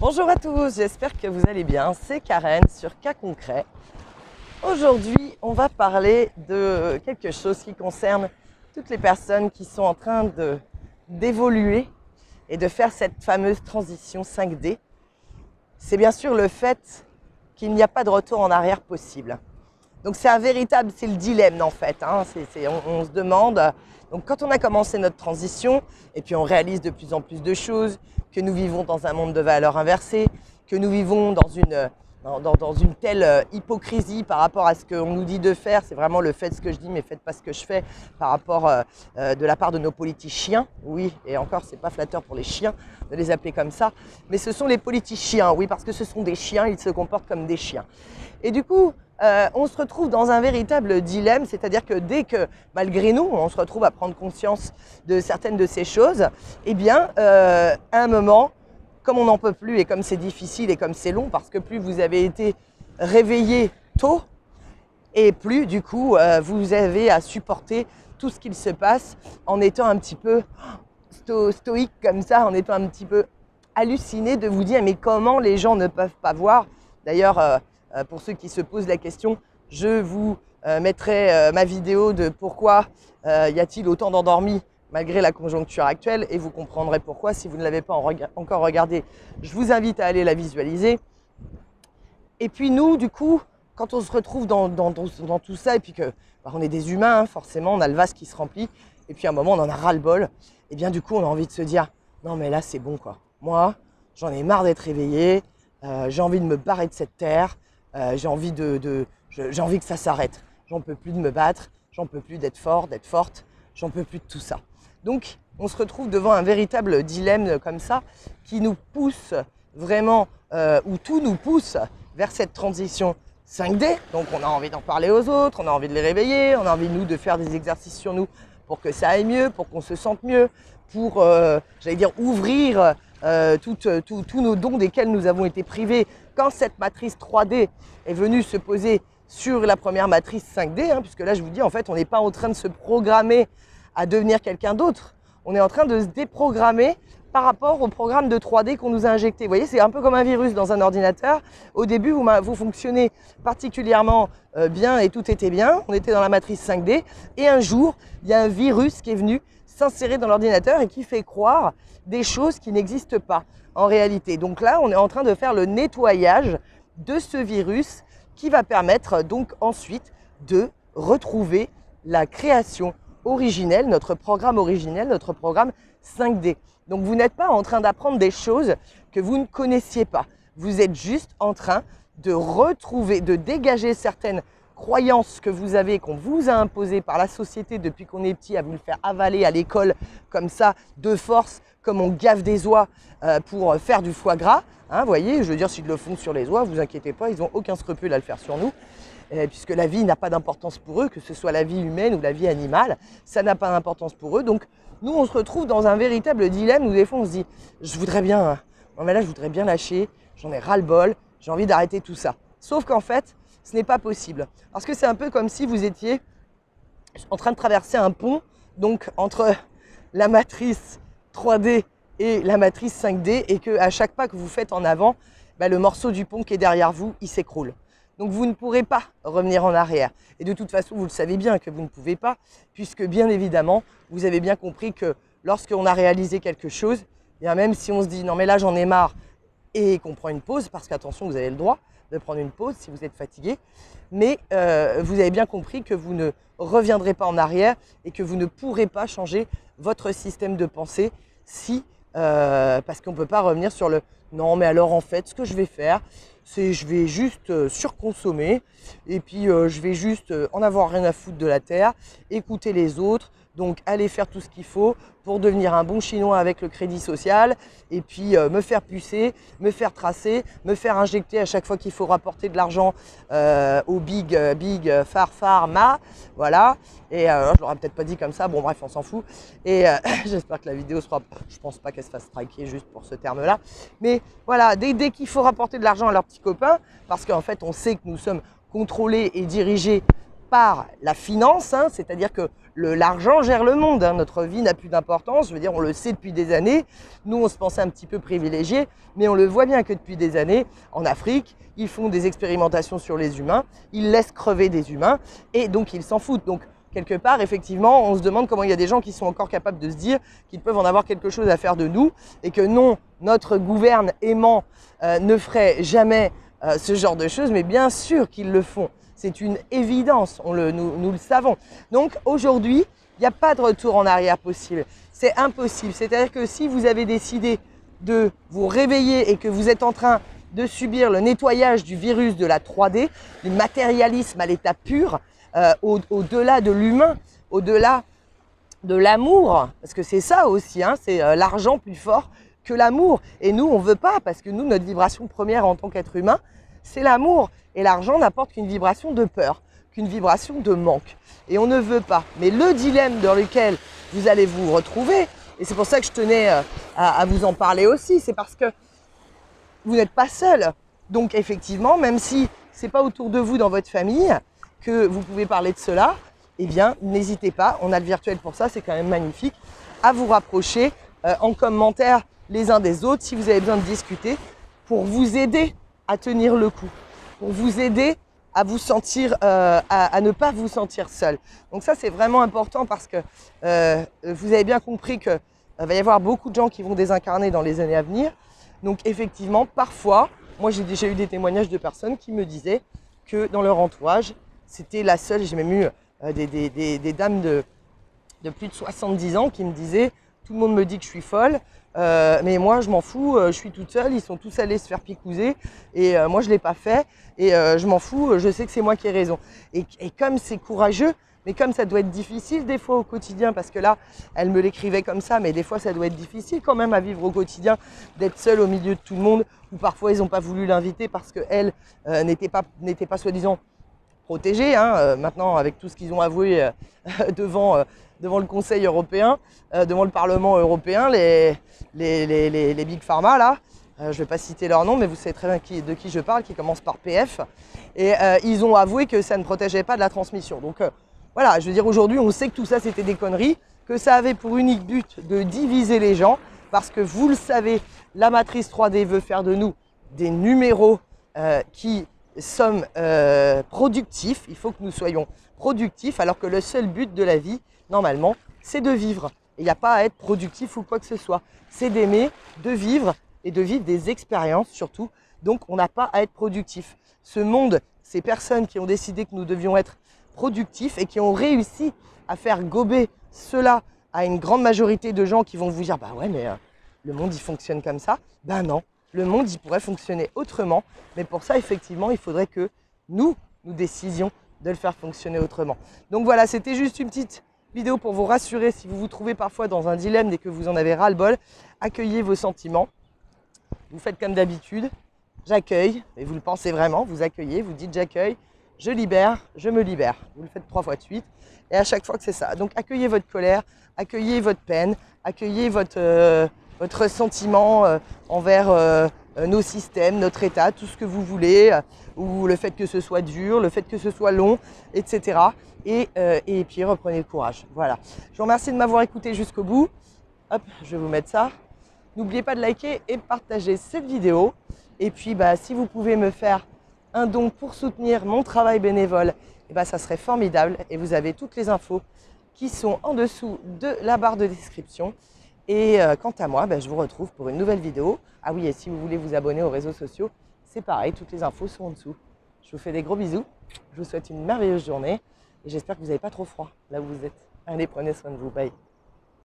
Bonjour à tous, j'espère que vous allez bien. C'est Karen sur Cas Concret. Aujourd'hui, on va parler de quelque chose qui concerne toutes les personnes qui sont en train d'évoluer et de faire cette fameuse transition 5D. C'est bien sûr le fait qu'il n'y a pas de retour en arrière possible. Donc c'est le dilemme en fait. On se demande, donc quand on a commencé notre transition, et puis on réalise de plus en plus de choses, que nous vivons dans un monde de valeurs inversées, que nous vivons dans une telle hypocrisie par rapport à ce qu'on nous dit de faire, c'est vraiment le faites ce que je dis mais faites pas ce que je fais par rapport de la part de nos politiciens, oui, et encore c'est pas flatteur pour les chiens de les appeler comme ça, mais ce sont les politiciens, oui, parce que ce sont des chiens, ils se comportent comme des chiens. Et du coup, on se retrouve dans un véritable dilemme, c'est-à-dire que dès que, malgré nous, on se retrouve à prendre conscience de certaines de ces choses, eh bien, à un moment, comme on n'en peut plus et comme c'est difficile et comme c'est long, parce que plus vous avez été réveillé tôt, et plus, du coup, vous avez à supporter tout ce qu'il se passe en étant un petit peu stoïque comme ça, en étant un petit peu halluciné de vous dire mais comment les gens ne peuvent pas voir. D'ailleurs, pour ceux qui se posent la question, je vous mettrai ma vidéo de pourquoi y a-t-il autant d'endormis malgré la conjoncture actuelle et vous comprendrez pourquoi. Si vous ne l'avez pas encore regardé, je vous invite à aller la visualiser. Et puis nous, du coup, quand on se retrouve dans tout ça et puis que on est des humains, forcément, on a le vase qui se remplit et puis à un moment, on en a ras-le-bol. Et bien du coup, on a envie de se dire non mais là, c'est bon quoi. Moi, j'en ai marre d'être réveillé, j'ai envie de me barrer de cette terre. J'ai envie que ça s'arrête. J'en peux plus de me battre, j'en peux plus d'être fort, d'être forte, j'en peux plus de tout ça. Donc, on se retrouve devant un véritable dilemme comme ça qui nous pousse vraiment, où tout nous pousse vers cette transition 5D. Donc, on a envie d'en parler aux autres, on a envie de les réveiller, on a envie, nous, de faire des exercices sur nous pour que ça aille mieux, pour qu'on se sente mieux, pour, j'allais dire, ouvrir tous nos dons desquels nous avons été privés quand cette matrice 3D est venue se poser sur la première matrice 5D, puisque là je vous dis en fait on n'est pas en train de se programmer à devenir quelqu'un d'autre, on est en train de se déprogrammer par rapport au programme de 3D qu'on nous a injecté. Vous voyez, c'est un peu comme un virus dans un ordinateur. Au début, vous fonctionnez particulièrement bien et tout était bien, on était dans la matrice 5D, et un jour, il y a un virus qui est venu s'insérer dans l'ordinateur et qui fait croire des choses qui n'existent pas en réalité. Donc là, on est en train de faire le nettoyage de ce virus qui va permettre donc ensuite de retrouver la création originelle, notre programme originel, notre programme 5D. Donc vous n'êtes pas en train d'apprendre des choses que vous ne connaissiez pas. Vous êtes juste en train de retrouver, de dégager certaines croyances que vous avez, qu'on vous a imposées par la société depuis qu'on est petit, à vous le faire avaler à l'école comme ça, de force, comme on gave des oies pour faire du foie gras. Vous voyez, je veux dire, s'ils le font sur les oies, vous inquiétez pas, ils n'ont aucun scrupule à le faire sur nous. Puisque la vie n'a pas d'importance pour eux, que ce soit la vie humaine ou la vie animale, ça n'a pas d'importance pour eux. Donc nous, on se retrouve dans un véritable dilemme où des fois on se dit, je voudrais bien, non mais là je voudrais bien lâcher, j'en ai ras-le-bol, j'ai envie d'arrêter tout ça. Sauf qu'en fait, ce n'est pas possible. Parce que c'est un peu comme si vous étiez en train de traverser un pont, donc entre la matrice 3D et la matrice 5D, et qu'à chaque pas que vous faites en avant, le morceau du pont qui est derrière vous, il s'écroule. Donc vous ne pourrez pas revenir en arrière. Et de toute façon, vous le savez bien que vous ne pouvez pas, puisque bien évidemment, vous avez bien compris que lorsqu'on a réalisé quelque chose, bien même si on se dit non mais là j'en ai marre et qu'on prend une pause, parce qu'attention, vous avez le droit de prendre une pause si vous êtes fatigué, mais vous avez bien compris que vous ne reviendrez pas en arrière et que vous ne pourrez pas changer votre système de pensée si, parce qu'on ne peut pas revenir sur le non mais alors en fait ce que je vais faire, c'est je vais juste surconsommer et puis je vais juste en avoir rien à foutre de la terre, écouter les autres, donc aller faire tout ce qu'il faut pour devenir un bon chinois avec le crédit social et puis me faire pucer, me faire tracer, me faire injecter à chaque fois qu'il faut rapporter de l'argent au big pharma, voilà. Et je l'aurais peut-être pas dit comme ça, bon bref on s'en fout. Et j'espère que la vidéo sera, je pense pas qu'elle se fasse striker juste pour ce terme-là. Mais voilà, dès qu'il faut rapporter de l'argent à leurs petits copains, parce qu'en fait on sait que nous sommes contrôlés et dirigés par la finance, hein, c'est-à-dire que l'argent gère le monde, hein, notre vie n'a plus d'importance, je veux dire, on le sait depuis des années, nous on se pensait un petit peu privilégiés, mais on le voit bien que depuis des années, en Afrique, ils font des expérimentations sur les humains, ils laissent crever des humains, et donc ils s'en foutent. Donc quelque part, effectivement, on se demande comment il y a des gens qui sont encore capables de se dire qu'ils peuvent en avoir quelque chose à faire de nous, et que non, notre gouverne aimant ne ferait jamais ce genre de choses, mais bien sûr qu'ils le font. C'est une évidence, nous le savons. Donc aujourd'hui, il n'y a pas de retour en arrière possible. C'est impossible. C'est-à-dire que si vous avez décidé de vous réveiller et que vous êtes en train de subir le nettoyage du virus de la 3D, du matérialisme à l'état pur, au-delà de l'humain, au-delà de l'amour, parce que c'est ça aussi, hein, c'est l'argent plus fort que l'amour. Et nous, on ne veut pas, parce que nous, notre vibration première en tant qu'être humain, c'est l'amour. Et l'argent n'apporte qu'une vibration de peur, qu'une vibration de manque. Et on ne veut pas. Mais le dilemme dans lequel vous allez vous retrouver, et c'est pour ça que je tenais à vous en parler aussi, c'est parce que vous n'êtes pas seul. Donc effectivement, même si ce n'est pas autour de vous dans votre famille que vous pouvez parler de cela, eh bien n'hésitez pas, on a le virtuel pour ça, c'est quand même magnifique, à vous rapprocher en commentaire les uns des autres si vous avez besoin de discuter pour vous aider à tenir le coup, pour vous aider à vous sentir, à ne pas vous sentir seul. Donc ça, c'est vraiment important parce que vous avez bien compris qu'il va y avoir beaucoup de gens qui vont désincarner dans les années à venir. Donc effectivement, parfois, moi j'ai déjà eu des témoignages de personnes qui me disaient que dans leur entourage, c'était la seule, j'ai même eu des dames de plus de 70 ans qui me disaient « tout le monde me dit que je suis folle ». Mais moi je m'en fous, je suis toute seule, ils sont tous allés se faire picouser et moi je ne l'ai pas fait et je m'en fous, je sais que c'est moi qui ai raison. Et comme c'est courageux, mais comme ça doit être difficile des fois au quotidien, parce que là elle me l'écrivait comme ça, mais des fois ça doit être difficile quand même à vivre au quotidien, d'être seule au milieu de tout le monde, ou parfois ils n'ont pas voulu l'inviter parce qu'elle n'était pas soi-disant protégée, hein, maintenant avec tout ce qu'ils ont avoué devant le Conseil européen, devant le Parlement européen, les Big Pharma là, je ne vais pas citer leur nom, mais vous savez très bien de qui je parle, qui commence par PF, et ils ont avoué que ça ne protégeait pas de la transmission. Donc voilà, je veux dire, aujourd'hui on sait que tout ça c'était des conneries, que ça avait pour unique but de diviser les gens, parce que vous le savez, la matrice 3D veut faire de nous des numéros qui sommes productifs. Il faut que nous soyons productifs, alors que le seul but de la vie, normalement, c'est de vivre. Il n'y a pas à être productif ou quoi que ce soit. C'est d'aimer, de vivre et de vivre des expériences surtout. Donc on n'a pas à être productif. Ce monde, ces personnes qui ont décidé que nous devions être productifs et qui ont réussi à faire gober cela à une grande majorité de gens qui vont vous dire « bah ouais, mais le monde il fonctionne comme ça ». Ben non, le monde il pourrait fonctionner autrement, mais pour ça effectivement il faudrait que nous décidions de le faire fonctionner autrement. Donc voilà, c'était juste une petite vidéo pour vous rassurer si vous vous trouvez parfois dans un dilemme et que vous en avez ras-le-bol. Accueillez vos sentiments, vous faites comme d'habitude, j'accueille, et vous le pensez vraiment, vous accueillez, vous dites j'accueille, je libère, je me libère. Vous le faites 3 fois de suite, et à chaque fois que c'est ça. Donc accueillez votre colère, accueillez votre peine, accueillez votre ressentiment envers nos systèmes, notre état, tout ce que vous voulez, ou le fait que ce soit dur, le fait que ce soit long, etc. Et puis reprenez le courage. Voilà. Je vous remercie de m'avoir écouté jusqu'au bout. Hop, je vais vous mettre ça. N'oubliez pas de liker et de partager cette vidéo. Et puis, si vous pouvez me faire un don pour soutenir mon travail bénévole, ça serait formidable. Et vous avez toutes les infos qui sont en dessous de la barre de description. Et quant à moi, je vous retrouve pour une nouvelle vidéo. Ah oui, et si vous voulez vous abonner aux réseaux sociaux, c'est pareil, toutes les infos sont en dessous. Je vous fais des gros bisous. Je vous souhaite une merveilleuse journée. Et j'espère que vous n'avez pas trop froid là où vous êtes. Allez, prenez soin de vous. Bye.